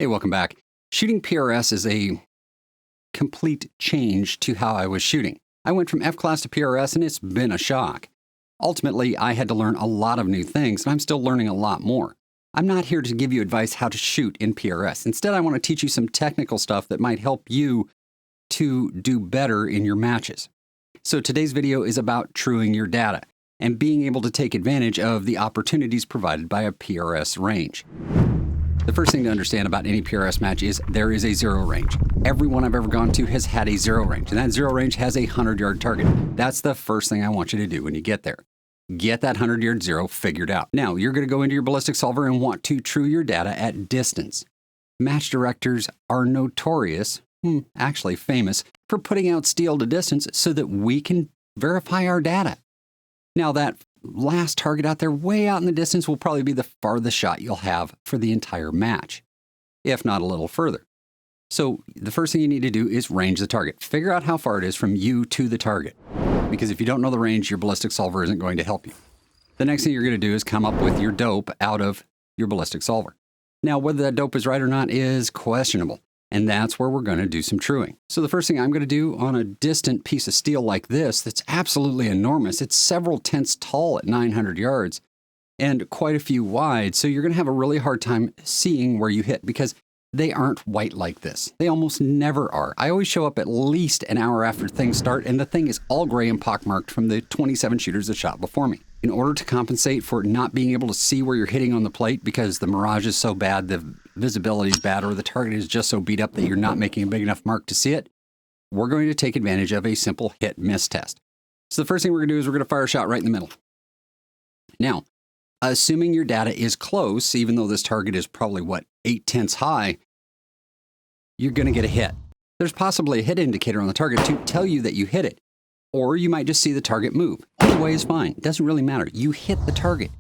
Hey, welcome back. Shooting PRS is a complete change to how I was shooting. I went from F-class to PRS and it's been a shock. Ultimately, I had to learn a lot of new things and I'm still learning a lot more. I'm not here to give you advice how to shoot in PRS. Instead, I want to teach you some technical stuff that might help you to do better in your matches. So today's video is about truing your data and being able to take advantage of the opportunities provided by a PRS range. The first thing to understand about any PRS match is there is a zero range. Everyone I've ever gone to has had a zero range, and that zero range has a 100-yard target. That's the first thing I want you to do when you get there. Get that 100-yard zero figured out. Now, you're going to go into your ballistic solver and want to true your data at distance. Match directors are notorious, actually famous, for putting out steel to distance so that we can verify our data. Now, that last target out there, way out in the distance, will probably be the farthest shot you'll have for the entire match, if not a little further. So the first thing you need to do is range the target. Figure out how far it is from you to the target, because if you don't know the range, your ballistic solver isn't going to help you. The next thing you're going to do is come up with your dope out of your ballistic solver. Now, whether that dope is right or not is questionable, and that's where we're going to do some truing. So the first thing I'm going to do on a distant piece of steel like this, that's absolutely enormous, it's several tenths tall at 900 yards and quite a few wide, so you're going to have a really hard time seeing where you hit because they aren't white like this. They almost never are. I always show up at least an hour after things start, and the thing is all gray and pockmarked from the 27 shooters that shot before me. In order to compensate for not being able to see where you're hitting on the plate because the mirage is so bad, the visibility is bad, or the target is just so beat up that you're not making a big enough mark to see it, we're going to take advantage of a simple hit-miss test. So the first thing we're going to do is we're going to fire a shot right in the middle. Now, assuming your data is close, even though this target is probably, 8 tenths high, you're going to get a hit. There's possibly a hit indicator on the target to tell you that you hit it. Or you might just see the target move. Either way is fine. It doesn't really matter. You hit the target.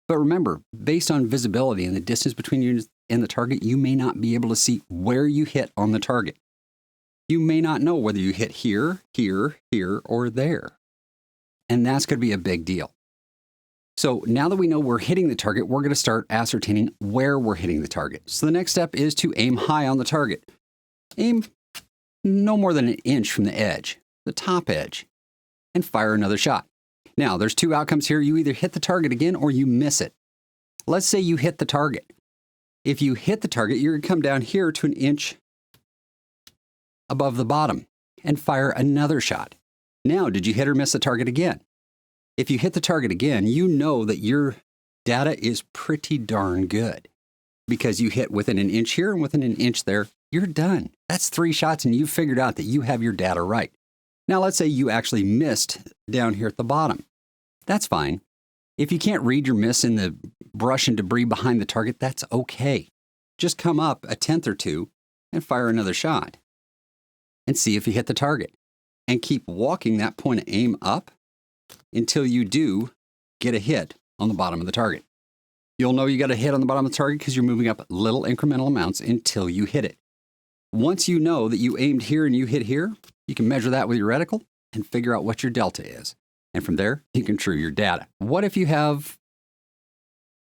But remember, based on visibility and the distance between you and the target, you may not be able to see where you hit on the target. You may not know whether you hit here, here, here, or there. And that's going to be a big deal. So now that we know we're hitting the target, we're going to start ascertaining where we're hitting the target. So the next step is to aim high on the target. Aim no more than an inch from the edge, the top edge, and fire another shot. Now, there's two outcomes here. You either hit the target again or you miss it. Let's say you hit the target. If you hit the target, you're going to come down here to an inch above the bottom and fire another shot. Now, did you hit or miss the target again? If you hit the target again, you know that your data is pretty darn good because you hit within an inch here and within an inch there. You're done. That's 3 shots and you've figured out that you have your data right. Now, let's say you actually missed down here at the bottom. That's fine. If you can't read your miss in the brush and debris behind the target, that's okay. Just come up a tenth or two and fire another shot and see if you hit the target. And keep walking that point of aim up until you do get a hit on the bottom of the target. You'll know you got a hit on the bottom of the target because you're moving up little incremental amounts until you hit it. Once you know that you aimed here and you hit here, you can measure that with your reticle and figure out what your delta is. And from there, you can true your data. What if you have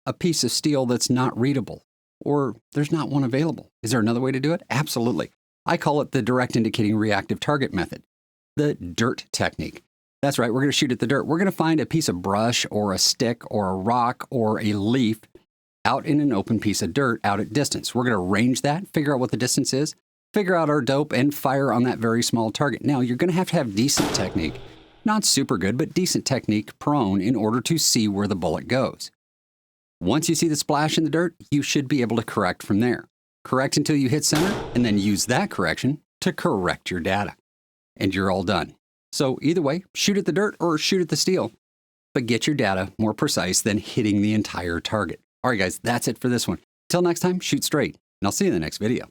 a piece of steel that's not readable or there's not one available? Is there another way to do it? Absolutely. I call it the direct indicating reactive target method, the dirt technique. That's right, we're going to shoot at the dirt. We're going to find a piece of brush or a stick or a rock or a leaf out in an open piece of dirt out at distance. We're going to range that, figure out what the distance is, figure out our dope, and fire on that very small target. Now, you're going to have decent technique. Not super good, but decent technique prone in order to see where the bullet goes. Once you see the splash in the dirt, you should be able to correct from there. Correct until you hit center, and then use that correction to correct your data. And you're all done. So either way, shoot at the dirt or shoot at the steel, but get your data more precise than hitting the entire target. All right, guys, that's it for this one. Till next time, shoot straight, and I'll see you in the next video.